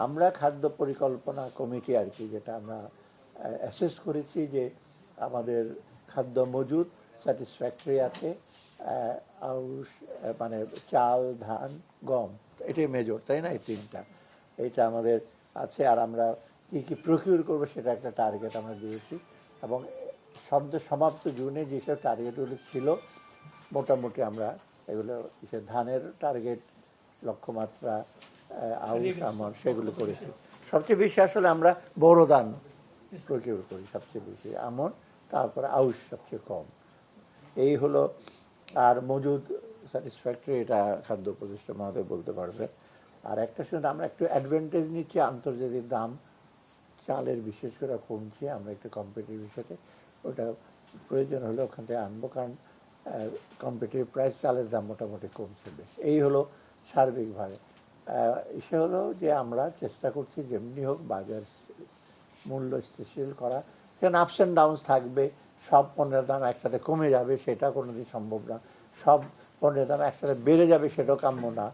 আমরা খাদ্য পরিকল্পনা কমিটি আর কি, যেটা আমরা অ্যাসেস করেছি যে আমাদের খাদ্য মজুদ স্যাটিসফ্যাক্টরি আছে, আউশ মানে চাল, ধান, গম, এটাই মেজর, তাই না? এই তিনটা এটা আমাদের আছে। আর আমরা কী কী প্রকিউর করবো সেটা একটা টার্গেট আমরা দিয়েছি। এবং সমাপ্ত জুনে যেসব টার্গেটগুলো ছিল মোটামুটি আমরা এগুলো ধানের টার্গেট, লক্ষ্যমাত্রা, আউশ, আমন সেগুলো করেছি। সবচেয়ে বেশি আসলে আমরা বোরো ধান প্রকিউর করি, সবচেয়ে বেশি আমন, তারপরে আউশ সবচেয়ে কম। এই হলো। আর মজুদ স্যাটিসফ্যাক্টরি, এটা খাদ্য উপদেষ্টা মহোদয় বলতে পারবে। আর একটা শুনে আমরা একটু অ্যাডভান্টেজ নিচ্ছি, আন্তর্জাতিক দাম চালের বিশেষ করে কমছে, আমরা একটু কম্পিটিটিভ সাথে ওটা প্রয়োজন হলে ওখান থেকে আনবো, কারণ কম্পিটিটিভ প্রাইস চালের দাম মোটামুটি কমছে বেশ। এই হলো সার্বিকভাবে। সে হলো যে আমরা চেষ্টা করছি যেমনি হোক বাজার মূল্য স্থিতিশীল করা। সেখানে আপস অ্যান্ড ডাউনস থাকবে, সব পণ্যের দাম একসাথে কমে যাবে সেটা কোনোদিন সম্ভব না, সব পণ্যের দাম একসাথে বেড়ে যাবে সেটাও কাম্য না।